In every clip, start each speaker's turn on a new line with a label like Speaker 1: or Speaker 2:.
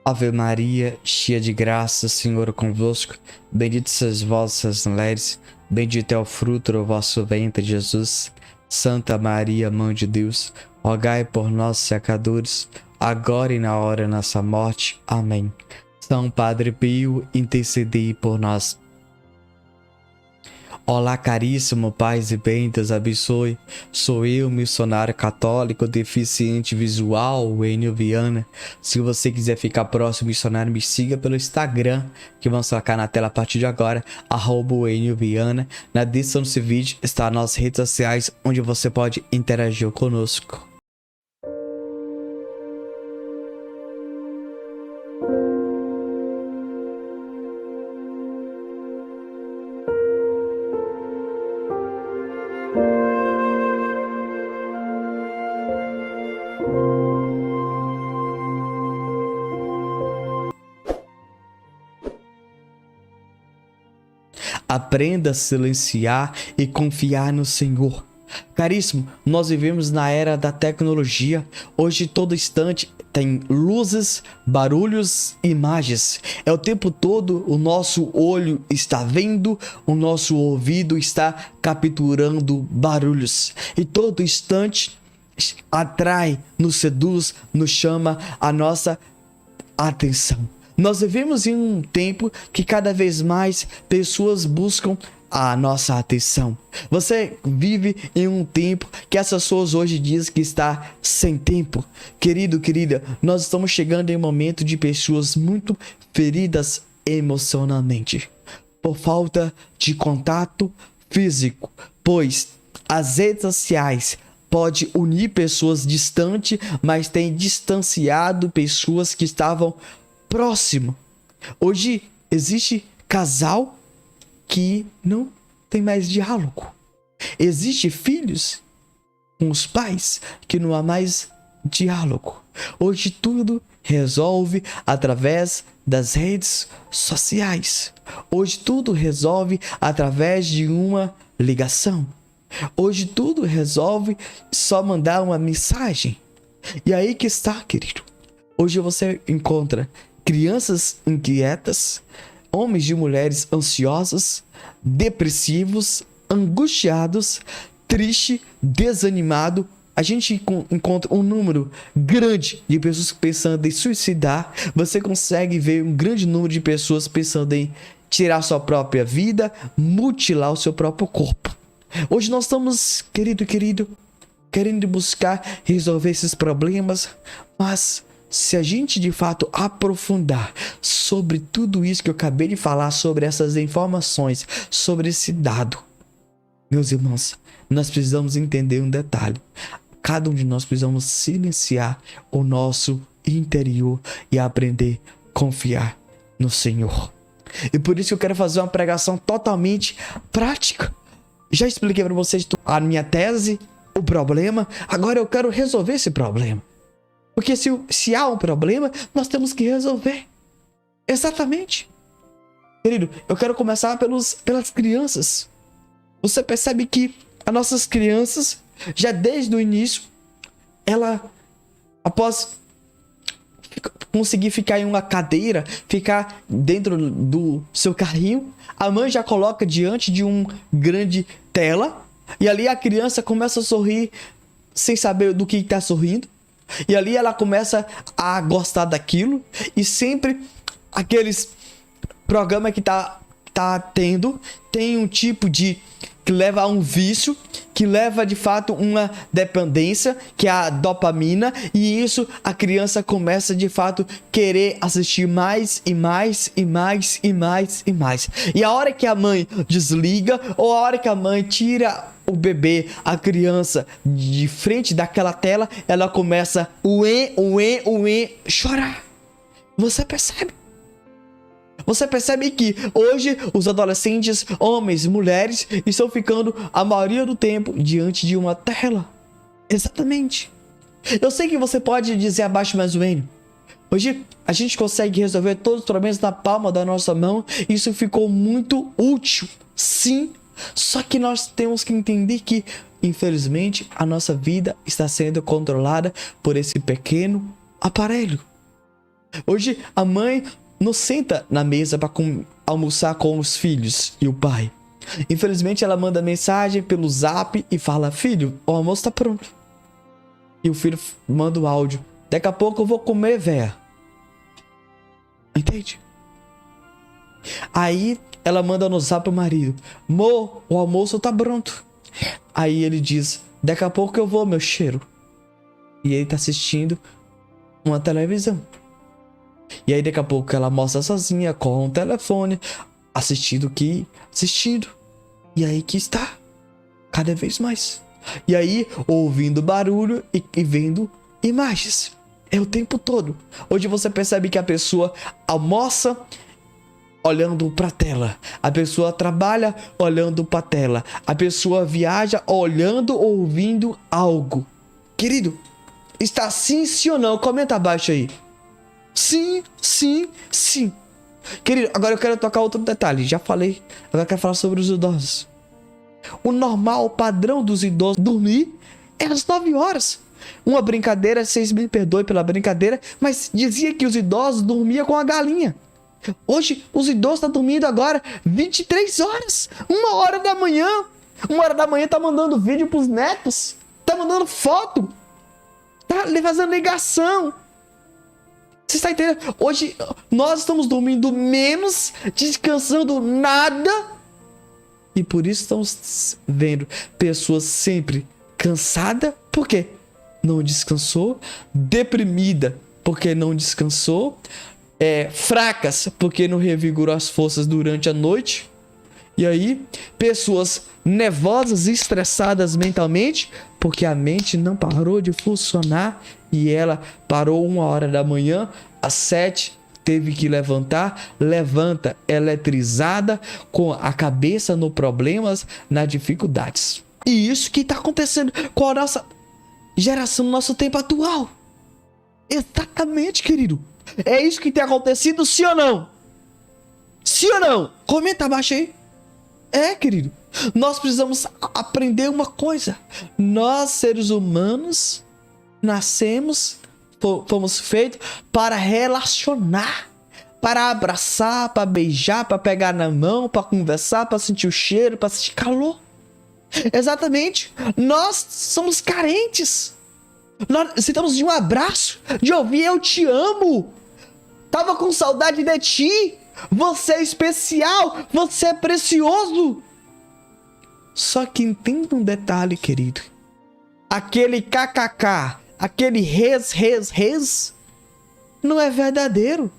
Speaker 1: Ave Maria, cheia de graça, o Senhor é convosco. Bendita sois vós, essas mulheres. Bendito é o fruto do vosso ventre, Jesus. Santa Maria, Mãe de Deus, rogai por nós, pecadores, agora e na hora da nossa morte. Amém. São Padre Pio, intercedei por nós. Olá, caríssimo, paz e bem, Deus abençoe. Sou eu, missionário católico, deficiente visual, Enio Viana. Se você quiser ficar próximo, missionário, me siga pelo Instagram, que vamos colocar na tela a partir de agora, @Enio Viana. Na descrição desse vídeo está nossas redes sociais, onde você pode interagir conosco. Aprenda a silenciar e confiar no Senhor. Caríssimo, nós vivemos na era da tecnologia. Hoje, todo instante tem luzes, barulhos, imagens. É o tempo todo o nosso olho está vendo, o nosso ouvido está capturando barulhos. E todo instante atrai, nos seduz, nos chama a nossa atenção. Nós vivemos em um tempo que cada vez mais pessoas buscam a nossa atenção. Você vive em um tempo que as pessoas hoje dizem que está sem tempo. Querido, querida, nós estamos chegando em um momento de pessoas muito feridas emocionalmente por falta de contato físico, pois as redes sociais pode unir pessoas distantes, mas tem distanciado pessoas que estavam próximo. Hoje existe casal que não tem mais diálogo. Existe filhos com os pais que não há mais diálogo. Hoje tudo resolve através das redes sociais. Hoje tudo resolve através de uma ligação. Hoje tudo resolve só mandar uma mensagem. E aí que está, querido. Hoje você encontra crianças inquietas, homens e mulheres ansiosos, depressivos, angustiados, triste, desanimado. A gente encontra um número grande de pessoas pensando em suicidar. Você consegue ver um grande número de pessoas pensando em tirar sua própria vida, mutilar o seu próprio corpo. Hoje nós estamos, querido, querendo buscar resolver esses problemas, mas se a gente de fato aprofundar sobre tudo isso que eu acabei de falar, sobre essas informações, sobre esse dado, meus irmãos, nós precisamos entender um detalhe. Cada um de nós precisamos silenciar o nosso interior e aprender a confiar no Senhor. E por isso eu quero fazer uma pregação totalmente prática. Já expliquei para vocês a minha tese, o problema. Agora eu quero resolver esse problema. Porque se há um problema, nós temos que resolver. Exatamente. Querido, eu quero começar pelas crianças. Você percebe que as nossas crianças, já desde o início, após conseguir ficar em uma cadeira, ficar dentro do seu carrinho, a mãe já coloca diante de uma grande tela, e ali a criança começa a sorrir sem saber do que está sorrindo. E ali ela começa a gostar daquilo. E sempre aqueles programas que tá tendo, tem um tipo de que leva a um vício, que leva de fato uma dependência, que é a dopamina, e isso a criança começa de fato querer assistir mais e mais e mais e mais e mais. E a hora que a mãe desliga, ou a hora que a mãe tira o bebê, a criança de frente daquela tela, ela começa chorar. Você percebe? Você percebe que hoje os adolescentes, homens e mulheres, estão ficando a maioria do tempo diante de uma tela. Exatamente. Eu sei que você pode dizer abaixo mais ou menos. Hoje a gente consegue resolver todos os problemas na palma da nossa mão. Isso ficou muito útil. Sim. Só que nós temos que entender que, infelizmente, a nossa vida está sendo controlada por esse pequeno aparelho. Hoje a mãe não senta na mesa para almoçar com os filhos e o pai. Infelizmente ela manda mensagem pelo Zap e fala: filho, o almoço tá pronto. E o filho manda o áudio: daqui a pouco eu vou comer, véia. Entende? Aí ela manda no Zap pro marido: Mo, o almoço tá pronto. Aí ele diz: daqui a pouco eu vou, meu cheiro. E ele tá assistindo uma televisão. E aí daqui a pouco ela mostra sozinha com o telefone, assistindo. E aí que está, cada vez mais. E aí ouvindo barulho e vendo imagens. É o tempo todo. Hoje você percebe que a pessoa almoça olhando pra tela. A pessoa trabalha olhando pra tela. A pessoa viaja olhando, ouvindo algo. Querido, está assim, sim ou não? Comenta abaixo aí. Sim, sim, sim. Querido, agora eu quero tocar outro detalhe. Já falei, agora eu quero falar sobre os idosos. O normal, o padrão dos idosos dormir é às 9 horas. Uma brincadeira, vocês me perdoem pela brincadeira, mas dizia que os idosos dormiam com a galinha. Hoje, os idosos estão dormindo agora 23 horas. 1 hora da manhã. 1 hora da manhã tá mandando vídeo pros netos. Tá mandando foto. Tá fazendo ligação. Você está entendendo? Hoje, nós estamos dormindo menos, descansando nada. E por isso estamos vendo pessoas sempre cansadas. Por quê? Não descansou. Deprimida porque não descansou. Fracas porque não revigorou as forças durante a noite. E aí, pessoas nervosas e estressadas mentalmente porque a mente não parou de funcionar. E ela parou 1 hora da manhã, às 7 teve que levantar, levanta eletrizada, com a cabeça no problemas, nas dificuldades. E isso que está acontecendo com a nossa geração, no nosso tempo atual. Exatamente, querido. É isso que tem acontecido, sim ou não? Sim ou não? Comenta abaixo aí. Querido. Nós precisamos aprender uma coisa. Nós, seres humanos, nascemos, fomos feitos para relacionar, para abraçar, para beijar, para pegar na mão, para conversar, para sentir o cheiro, para sentir calor. Exatamente. Nós somos carentes. Nós precisamos de um abraço, de ouvir eu te amo. Tava com saudade de ti. Você é especial, você é precioso. Só que entenda um detalhe, querido. Aquele kkk, aquele res, não é verdadeiro.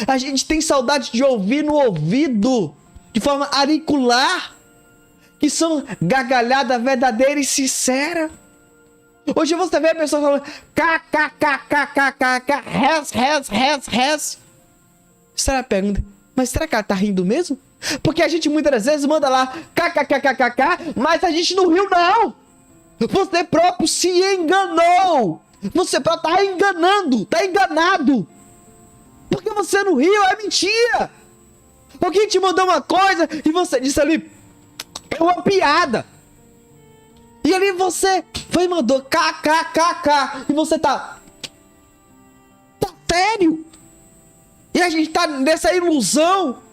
Speaker 1: A gente tem saudade de ouvir no ouvido, de forma auricular, que são gargalhada verdadeira e sincera. Hoje você vê a pessoa falando kkkkkk, res. Será a pergunta, mas será que ela tá rindo mesmo? Porque a gente muitas vezes manda lá kkkkkk, mas a gente não riu não. Você próprio se enganou. Você próprio tá enganando, tá enganado. Porque você não riu, é mentira. Alguém te mandou uma coisa e você disse ali, é uma piada. E ali você foi e mandou kkkk e você tá sério. E a gente tá nessa ilusão.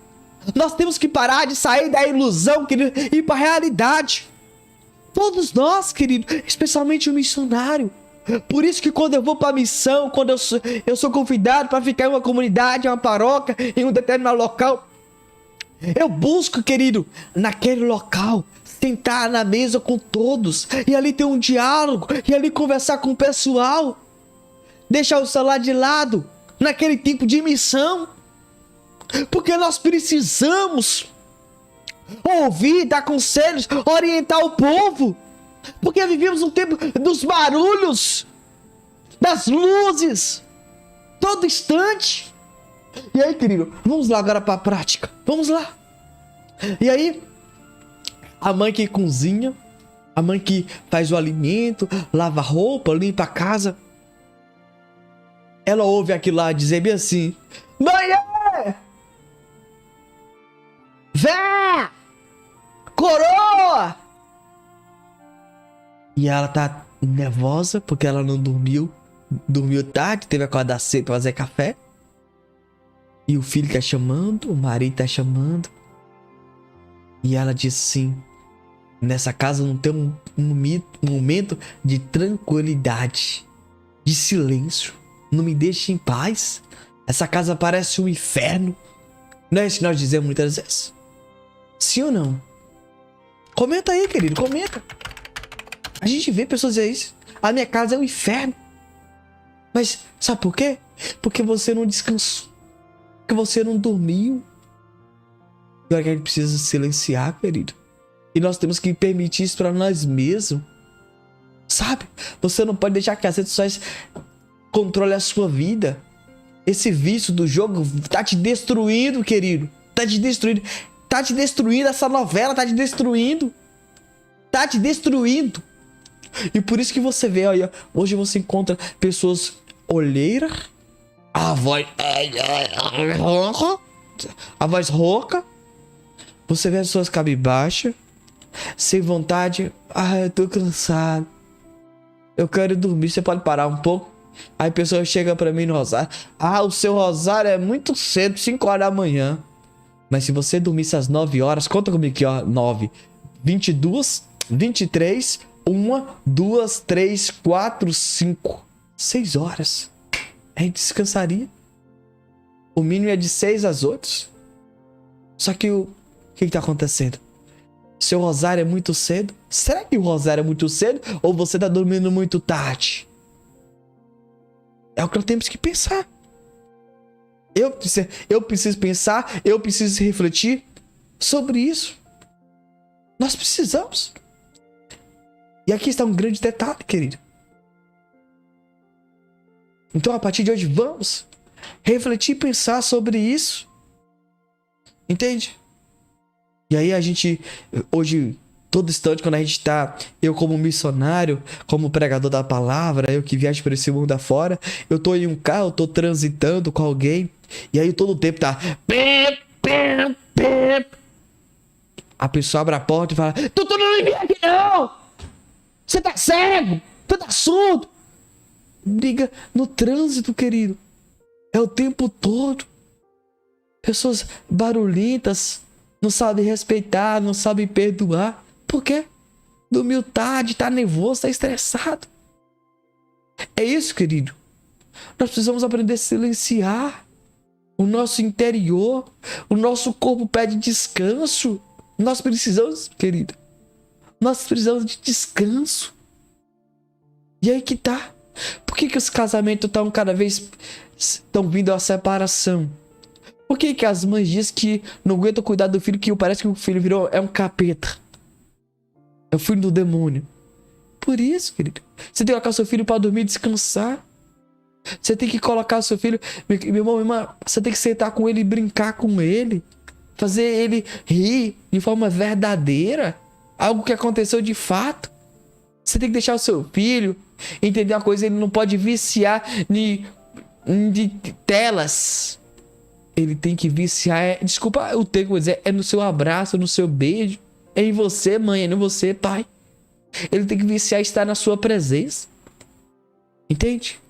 Speaker 1: Nós temos que parar de sair da ilusão, querido, e ir para a realidade. Todos nós, querido, especialmente o missionário. Por isso que quando eu vou para a missão, quando eu sou convidado para ficar em uma comunidade, em uma paróquia, em um determinado local, eu busco, querido, naquele local, sentar na mesa com todos, e ali ter um diálogo, e ali conversar com o pessoal, deixar o celular de lado, naquele tipo de missão, porque nós precisamos ouvir, dar conselhos, orientar o povo, porque vivemos um tempo dos barulhos, das luzes, todo instante. E aí, querido, vamos lá agora para a prática, vamos lá. E aí, a mãe que cozinha, a mãe que faz o alimento, lava a roupa, limpa a casa, ela ouve aquilo lá dizer bem assim: mãe, vé, coroa. E ela tá nervosa porque ela não dormiu tarde, teve que acordar cedo pra fazer café. E o filho tá chamando, o marido tá chamando. E ela diz assim: nessa casa não tem um momento de tranquilidade, de silêncio. Não me deixe em paz. Essa casa parece um inferno. Não é isso que nós dizemos muitas vezes? Sim ou não? Comenta aí, querido, comenta. A gente vê pessoas dizer isso. A minha casa é um inferno. Mas sabe por quê? Porque você não descansou. Porque você não dormiu. E agora que a gente precisa silenciar, querido. E nós temos que permitir isso para nós mesmos. Sabe? Você não pode deixar que as redes sociais controlem a sua vida. Esse vício do jogo tá te destruindo, querido. Tá te destruindo. Tá te destruindo essa novela, tá te destruindo. Tá te destruindo. E por isso que você vê, olha, hoje você encontra pessoas olheiras, a voz rouca. Você vê as pessoas cabisbaixas, sem vontade. Ah, eu tô cansado. Eu quero dormir, você pode parar um pouco? Aí a pessoa chega pra mim no rosário. Ah, o seu rosário é muito cedo, 5 horas da manhã. Mas se você dormisse às 9 horas, conta comigo aqui, ó. 9, 22, 23, 1, 2, 3, 4, 5, 6 horas. A gente descansaria. O mínimo é de 6 às 8. Só que o que tá acontecendo? Seu rosário é muito cedo? Será que o rosário é muito cedo? Ou você tá dormindo muito tarde? É o que nós temos que pensar. Eu preciso pensar, eu preciso refletir sobre isso. Nós precisamos. E aqui está um grande detalhe, querido. Então, a partir de hoje, vamos refletir e pensar sobre isso. Entende? E aí a gente, hoje, todo instante, quando a gente tá, eu como missionário, como pregador da palavra, eu que viajo por esse mundo afora, eu tô em um carro, eu tô transitando com alguém, e aí todo o tempo tá... A pessoa abre a porta e fala: tu não me vê aqui não! Você tá cego! Você tá surdo! Briga no trânsito, querido. É o tempo todo. Pessoas barulhentas, não sabem respeitar, não sabem perdoar. Por quê? Dormiu tarde, tá nervoso, tá estressado. É isso, querido. Nós precisamos aprender a silenciar o nosso interior. O nosso corpo pede descanso. Nós precisamos, querido. Nós precisamos de descanso. E aí que tá. Por que os casamentos estão cada vez estão vindo a separação? Por que as mães dizem que não aguentam cuidar do filho, que parece que o filho virou é um capeta? É o filho do demônio. Por isso, querido. Você tem que colocar seu filho para dormir e descansar. Você tem que colocar seu filho... Meu irmão, minha irmã, você tem que sentar com ele e brincar com ele. Fazer ele rir de forma verdadeira. Algo que aconteceu de fato. Você tem que deixar o seu filho entender uma coisa. Ele não pode viciar de telas. Ele tem que viciar... Desculpa o termo que eu vou dizer. É no seu abraço, no seu beijo. É em você, mãe. É em você, pai. Ele tem que viciar estar na sua presença. Entende?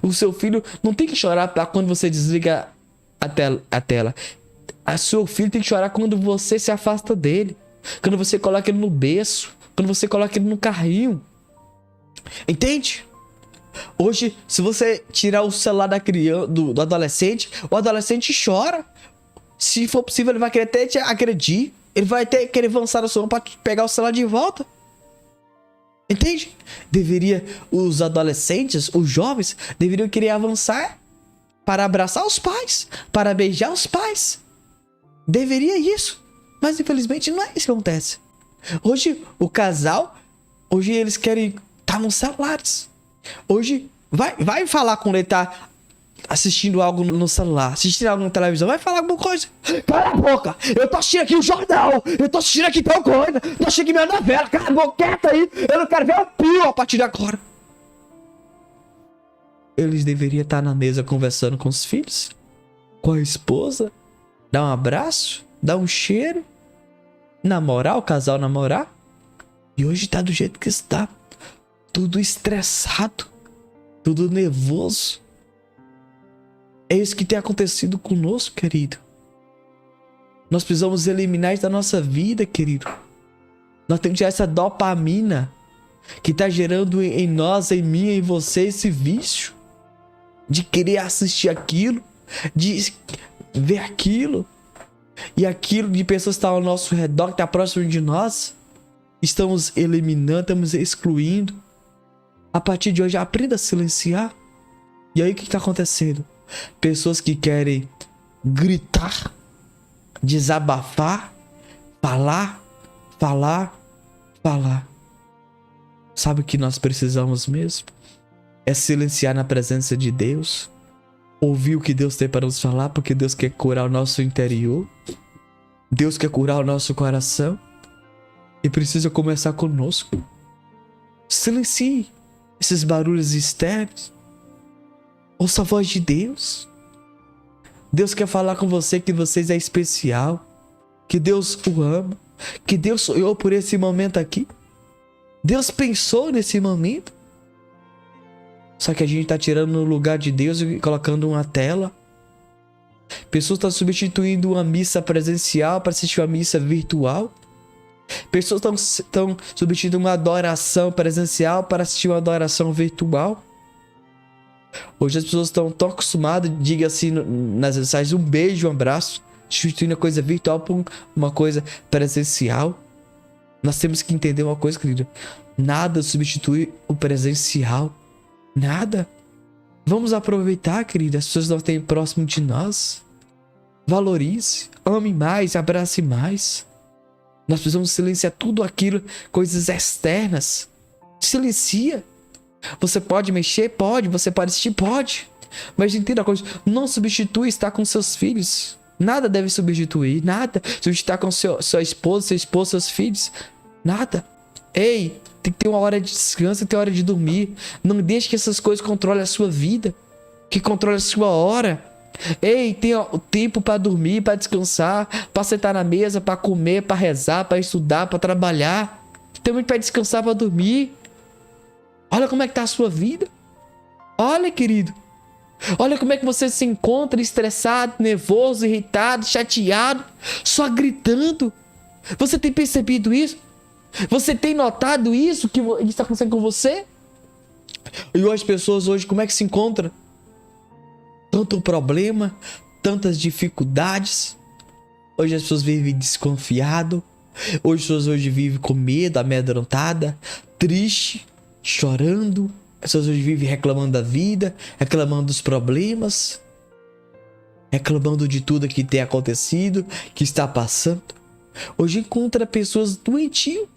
Speaker 1: O seu filho não tem que chorar para quando você desliga a tela. O seu filho tem que chorar quando você se afasta dele. Quando você coloca ele no berço. Quando você coloca ele no carrinho. Entende? Hoje, se você tirar o celular da criança, do adolescente, o adolescente chora. Se for possível, ele vai querer até te agredir. Ele vai até querer avançar no seu mão para pegar o celular de volta. Entende? Os adolescentes, os jovens, deveriam querer avançar para abraçar os pais, para beijar os pais. Deveria isso. Mas infelizmente não é isso que acontece. Hoje, o casal, hoje eles querem estar nos celulares. Hoje, vai falar quando ele tá assistindo algo no celular, assistindo algo na televisão, vai falar alguma coisa. Cala a boca, eu tô assistindo aqui o jornal, eu tô assistindo aqui tal coisa, tô assistindo aqui minha novela, cala a boca, quieta aí, eu não quero ver o pio a partir de agora. Eles deveriam estar na mesa conversando com os filhos, com a esposa, dar um abraço, dar um cheiro, namorar, o casal namorar. E hoje tá do jeito que está, tudo estressado, tudo nervoso. É isso que tem acontecido conosco, querido. Nós precisamos eliminar isso da nossa vida, querido. Nós temos que tirar essa dopamina que está gerando em nós, em mim, em você, esse vício de querer assistir aquilo, de ver aquilo e aquilo de pessoas que estão ao nosso redor, que estão próximo de nós. Estamos eliminando, estamos excluindo. A partir de hoje, aprenda a silenciar. E aí o que está acontecendo? Pessoas que querem gritar, desabafar, falar. Sabe o que nós precisamos mesmo? É silenciar na presença de Deus. Ouvir o que Deus tem para nos falar, porque Deus quer curar o nosso interior. Deus quer curar o nosso coração. E precisa começar conosco. Silencie esses barulhos externos. Ouça a voz de Deus. Deus quer falar com você que você é especial. Que Deus o ama. Que Deus sonhou por esse momento aqui. Deus pensou nesse momento. Só que a gente está tirando no lugar de Deus e colocando uma tela. Pessoas estão substituindo uma missa presencial para assistir uma missa virtual. Pessoas estão substituindo uma adoração presencial para assistir uma adoração virtual. Hoje as pessoas estão tão acostumadas, diga assim nas mensagens, um beijo, um abraço, substituindo a coisa virtual por uma coisa presencial. Nós temos que entender uma coisa, querido. Nada substitui o presencial. Nada. Vamos aproveitar, querido, as pessoas que nós temos próximo de nós. Valorize, ame mais, abrace mais. Nós precisamos silenciar tudo aquilo, coisas externas. Silencia. Você pode mexer? Pode. Você pode assistir? Pode. Mas entenda a coisa, não substitui estar com seus filhos. Nada deve substituir, nada. Substituir com sua esposa, seu esposo, seus filhos. Nada. Ei, tem que ter uma hora de descanso, tem que ter hora de dormir. Não deixe que essas coisas controlem a sua vida. Que controle a sua hora. Ei, tenha o tempo para dormir, para descansar, para sentar na mesa, para comer, para rezar, para estudar, para trabalhar. Tem muito para descansar, para dormir. Olha como é que tá a sua vida. Olha, querido. Olha como é que você se encontra estressado, nervoso, irritado, chateado, só gritando. Você tem percebido isso? Você tem notado isso que está acontecendo com você? E as pessoas hoje, como é que se encontram? Tanto problema, tantas dificuldades. Hoje as pessoas vivem desconfiado. Hoje as pessoas vivem com medo, amedrontada, triste, chorando. As pessoas hoje vivem reclamando da vida, reclamando dos problemas, reclamando de tudo que tem acontecido, que está passando. Hoje encontra pessoas doentias.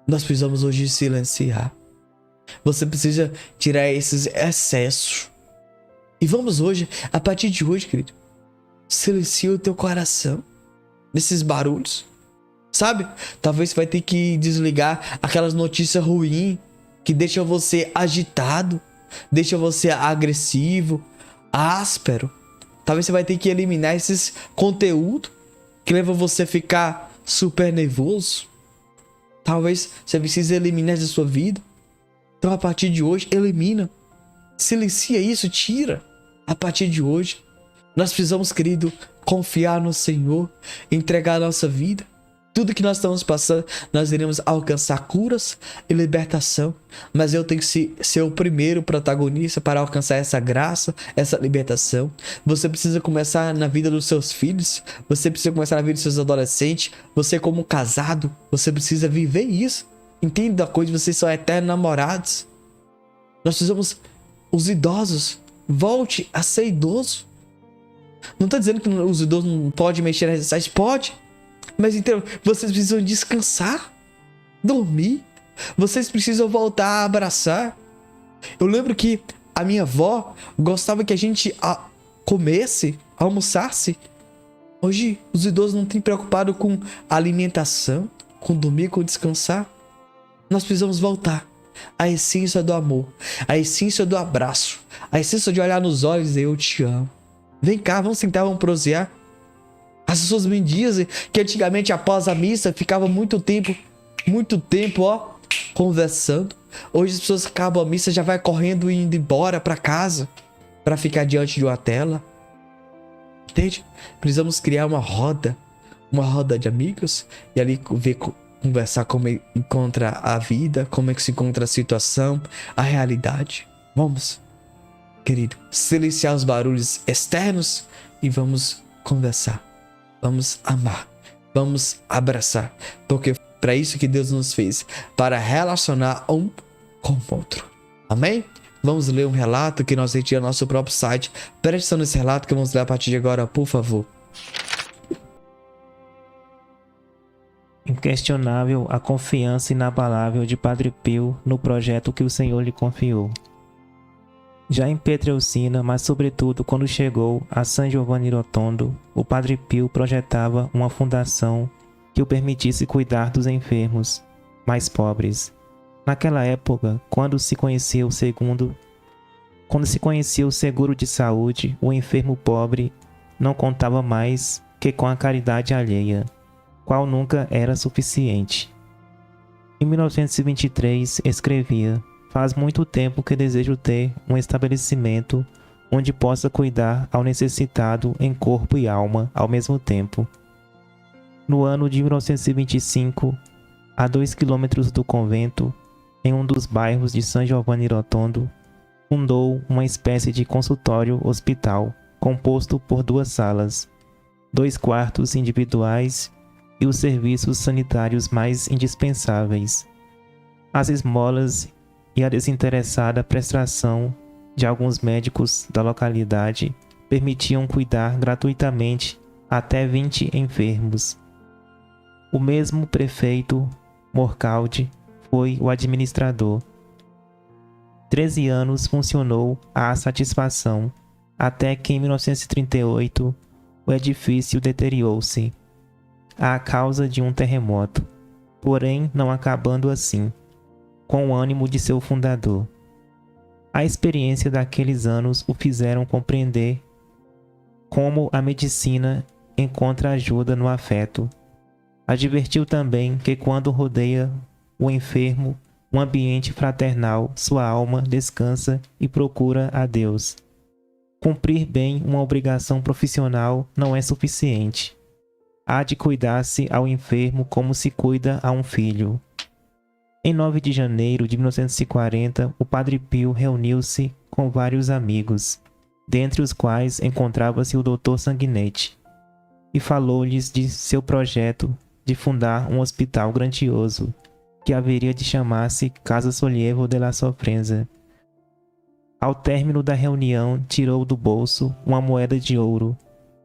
Speaker 1: Nós precisamos hoje silenciar. Você precisa tirar esses excessos. E vamos hoje, a partir de hoje, querido, silencia o teu coração desses barulhos. Sabe? Talvez você vai ter que desligar aquelas notícias ruins que deixam você agitado, deixam você agressivo, áspero. Talvez você vai ter que eliminar esses conteúdos que levam você a ficar super nervoso. Talvez você precise eliminar isso da sua vida. Então a partir de hoje, elimina. Silencia isso, tira. A partir de hoje, nós precisamos, querido, confiar no Senhor, entregar a nossa vida. Tudo que nós estamos passando, nós iremos alcançar curas e libertação. Mas eu tenho que ser o primeiro protagonista para alcançar essa graça, essa libertação. Você precisa começar na vida dos seus filhos. Você precisa começar na vida dos seus adolescentes. Você como casado, você precisa viver isso. Entenda a coisa, vocês são eternos namorados. Nós precisamos, os idosos, volte a ser idoso. Não estou dizendo que os idosos não podem mexer nas redes sociais. Pode. Mas então, vocês precisam descansar, dormir. Vocês precisam voltar a abraçar. Eu lembro que a minha avó gostava que a gente comesse, almoçasse. Hoje, os idosos não têm preocupado com alimentação, com dormir, com descansar. Nós precisamos voltar à essência do amor, à essência do abraço, à essência de olhar nos olhos e dizer, eu te amo. Vem cá, vamos sentar, vamos prosear. As pessoas me dizem que antigamente após a missa ficava muito tempo, conversando. Hoje as pessoas acabam a missa, já vai correndo e indo embora para casa para ficar diante de uma tela. Entende? Precisamos criar uma roda de amigos e ali conversar como encontra a vida, como é que se encontra a situação, a realidade. Vamos, querido, silenciar os barulhos externos e vamos conversar. Vamos amar. Vamos abraçar. Porque para isso que Deus nos fez, para relacionar um com o outro. Amém? Vamos ler um relato que nós retiramos no nosso próprio site. Preste atenção nesse relato que vamos ler a partir de agora, por favor.
Speaker 2: Inquestionável a confiança inabalável de Padre Pio no projeto que o Senhor lhe confiou. Já em Pietrelcina, mas sobretudo quando chegou a San Giovanni Rotondo, o Padre Pio projetava uma fundação que o permitisse cuidar dos enfermos mais pobres. Naquela época, quando se conhecia o seguro de saúde, o enfermo pobre não contava mais que com a caridade alheia, qual nunca era suficiente. Em 1923, escrevia: "Faz muito tempo que desejo ter um estabelecimento onde possa cuidar ao necessitado em corpo e alma ao mesmo tempo." No ano de 1925, a 2 quilômetros do convento, em um dos bairros de San Giovanni Rotondo, fundou uma espécie de consultório-hospital composto por 2 salas, 2 quartos individuais e os serviços sanitários mais indispensáveis. As esmolas e a desinteressada prestação de alguns médicos da localidade permitiam cuidar gratuitamente até 20 enfermos. O mesmo prefeito Morcaldi foi o administrador. 13 anos funcionou à satisfação, até que em 1938 o edifício deteriorou-se, à causa de um terremoto, porém não acabando assim, com o ânimo de seu fundador. A experiência daqueles anos o fizeram compreender como a medicina encontra ajuda no afeto. Advertiu também que quando rodeia o enfermo um ambiente fraternal, sua alma descansa e procura a Deus. Cumprir bem uma obrigação profissional não é suficiente. Há de cuidar-se ao enfermo como se cuida a um filho. Em 9 de janeiro de 1940, o Padre Pio reuniu-se com vários amigos, dentre os quais encontrava-se o Dr. Sanguinetti, e falou-lhes de seu projeto de fundar um hospital grandioso, que haveria de chamar-se Casa Sollievo della Sofferenza. Ao término da reunião, tirou do bolso uma moeda de ouro,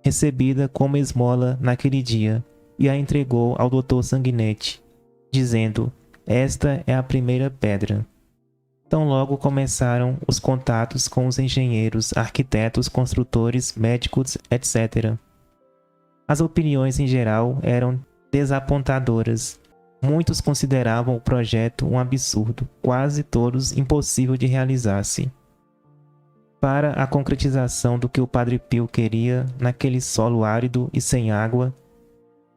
Speaker 2: recebida como esmola naquele dia, e a entregou ao Dr. Sanguinetti, dizendo: "Esta é a primeira pedra." Tão logo começaram os contatos com os engenheiros, arquitetos, construtores, médicos, etc. As opiniões em geral eram desapontadoras. Muitos consideravam o projeto um absurdo, quase todos impossível de realizar-se. Para a concretização do que o Padre Pio queria, naquele solo árido e sem água,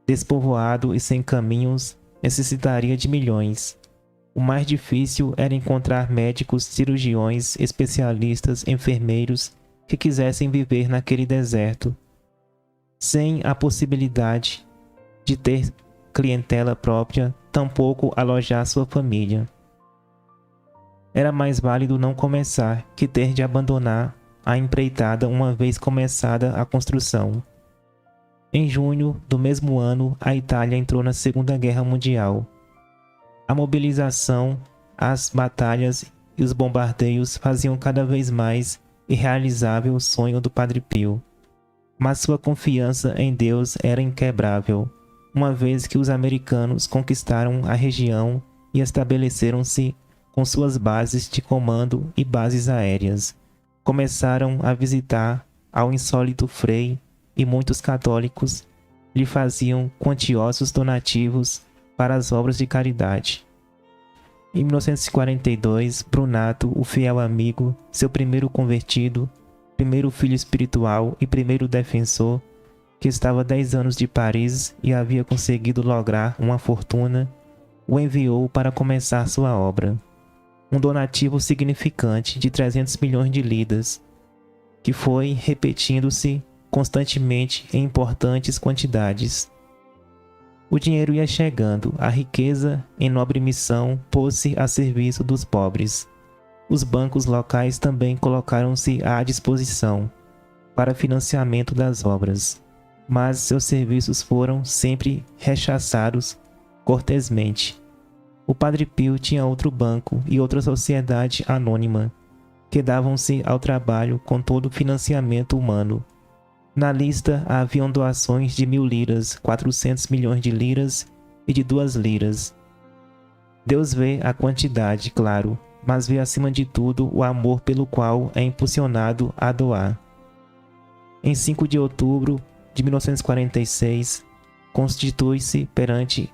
Speaker 2: despovoado e sem caminhos, necessitaria de milhões. O mais difícil era encontrar médicos, cirurgiões, especialistas, enfermeiros que quisessem viver naquele deserto, sem a possibilidade de ter clientela própria, tampouco alojar sua família. Era mais válido não começar que ter de abandonar a empreitada uma vez começada a construção. Em junho do mesmo ano, a Itália entrou na Segunda Guerra Mundial. A mobilização, as batalhas e os bombardeios faziam cada vez mais irrealizável o sonho do Padre Pio. Mas sua confiança em Deus era inquebrável, uma vez que os americanos conquistaram a região e estabeleceram-se com suas bases de comando e bases aéreas. Começaram a visitar ao insólito Frei e muitos católicos lhe faziam quantiosos donativos para as obras de caridade. Em 1942, Brunato, o fiel amigo, seu primeiro convertido, primeiro filho espiritual e primeiro defensor, que estava 10 anos de Paris e havia conseguido lograr uma fortuna, o enviou para começar sua obra. Um donativo significante de 300 milhões de liras, que foi repetindo-se constantemente em importantes quantidades. O dinheiro ia chegando, a riqueza, em nobre missão, pôs-se a serviço dos pobres. Os bancos locais também colocaram-se à disposição para financiamento das obras, mas seus serviços foram sempre rechaçados cortesmente. O Padre Pio tinha outro banco e outra sociedade anônima, que davam-se ao trabalho com todo o financiamento humano. Na lista haviam doações de 1.000 liras, 400 milhões de liras e de 2 liras. Deus vê a quantidade, claro, mas vê acima de tudo o amor pelo qual é impulsionado a doar. Em 5 de outubro de 1946, constitui-se perante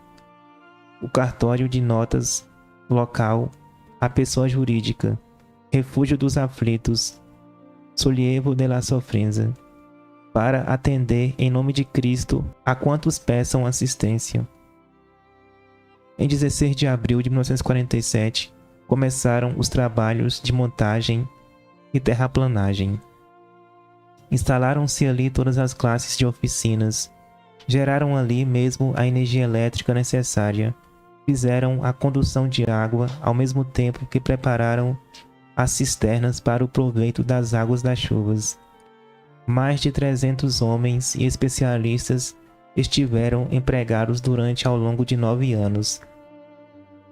Speaker 2: o cartório de notas local a pessoa jurídica, Refúgio dos Aflitos, Sollievo della Sofferenza, para atender em nome de Cristo a quantos peçam assistência. Em 16 de abril de 1947, começaram os trabalhos de montagem e terraplanagem. Instalaram-se ali todas as classes de oficinas, geraram ali mesmo a energia elétrica necessária, fizeram a condução de água ao mesmo tempo que prepararam as cisternas para o proveito das águas das chuvas. Mais de 300 homens e especialistas estiveram empregados durante ao longo de 9 anos.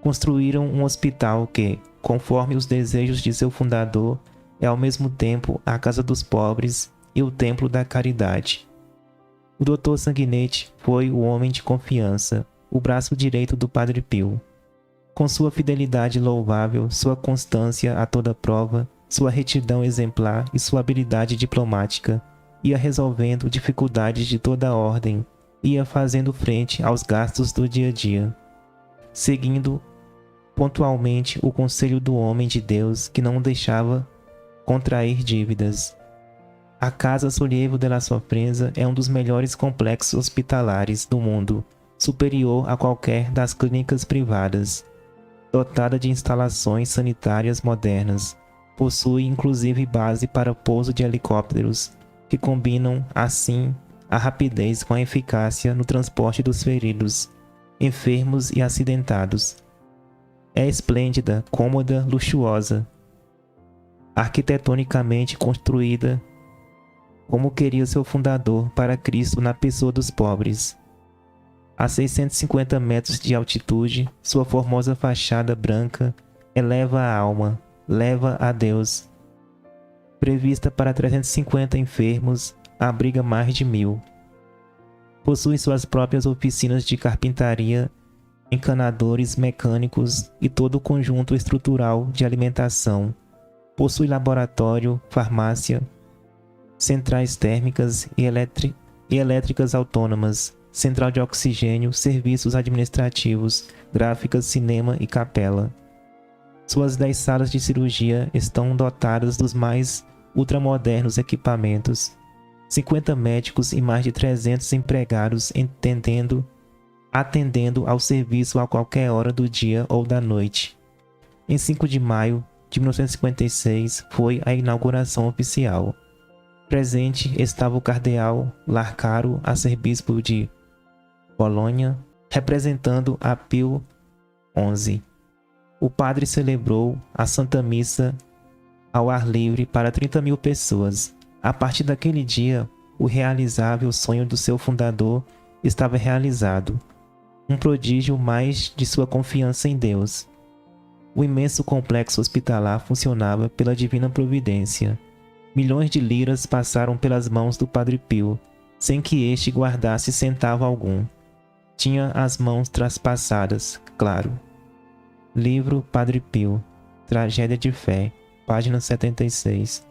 Speaker 2: Construíram um hospital que, conforme os desejos de seu fundador, é ao mesmo tempo a casa dos pobres e o templo da caridade. O Dr. Sanguinetti foi o homem de confiança, o braço direito do Padre Pio. Com sua fidelidade louvável, sua constância a toda prova, sua retidão exemplar e sua habilidade diplomática, ia resolvendo dificuldades de toda a ordem, ia fazendo frente aos gastos do dia a dia, seguindo pontualmente o conselho do homem de Deus que não deixava contrair dívidas. A Casa Sollievo della Sofferenza é um dos melhores complexos hospitalares do mundo, superior a qualquer das clínicas privadas. Dotada de instalações sanitárias modernas, possui inclusive base para pouso de helicópteros, que combinam, assim, a rapidez com a eficácia no transporte dos feridos, enfermos e acidentados. É esplêndida, cômoda, luxuosa, arquitetonicamente construída como queria seu fundador para Cristo na pessoa dos pobres. A 650 metros de altitude, sua formosa fachada branca eleva a alma, leva a Deus. Prevista para 350 enfermos, abriga mais de 1.000. Possui suas próprias oficinas de carpintaria, encanadores mecânicos e todo o conjunto estrutural de alimentação. Possui laboratório, farmácia, centrais térmicas e elétricas autônomas, central de oxigênio, serviços administrativos, gráficas, cinema e capela. Suas 10 salas de cirurgia estão dotadas dos mais ultramodernos equipamentos. 50 médicos e mais de 300 empregados atendendo ao serviço a qualquer hora do dia ou da noite. Em 5 de maio de 1956 foi a inauguração oficial. Presente estava o cardeal Larcaro, arcebispo de Bolonha, representando a Pio XI. O padre celebrou a Santa Missa ao ar livre para 30.000 pessoas. A partir daquele dia, o realizável sonho do seu fundador estava realizado. Um prodígio mais de sua confiança em Deus. O imenso complexo hospitalar funcionava pela divina providência. Milhões de liras passaram pelas mãos do Padre Pio, sem que este guardasse centavo algum. Tinha as mãos traspassadas, claro. Livro Padre Pio, Tragédia de Fé, página 76.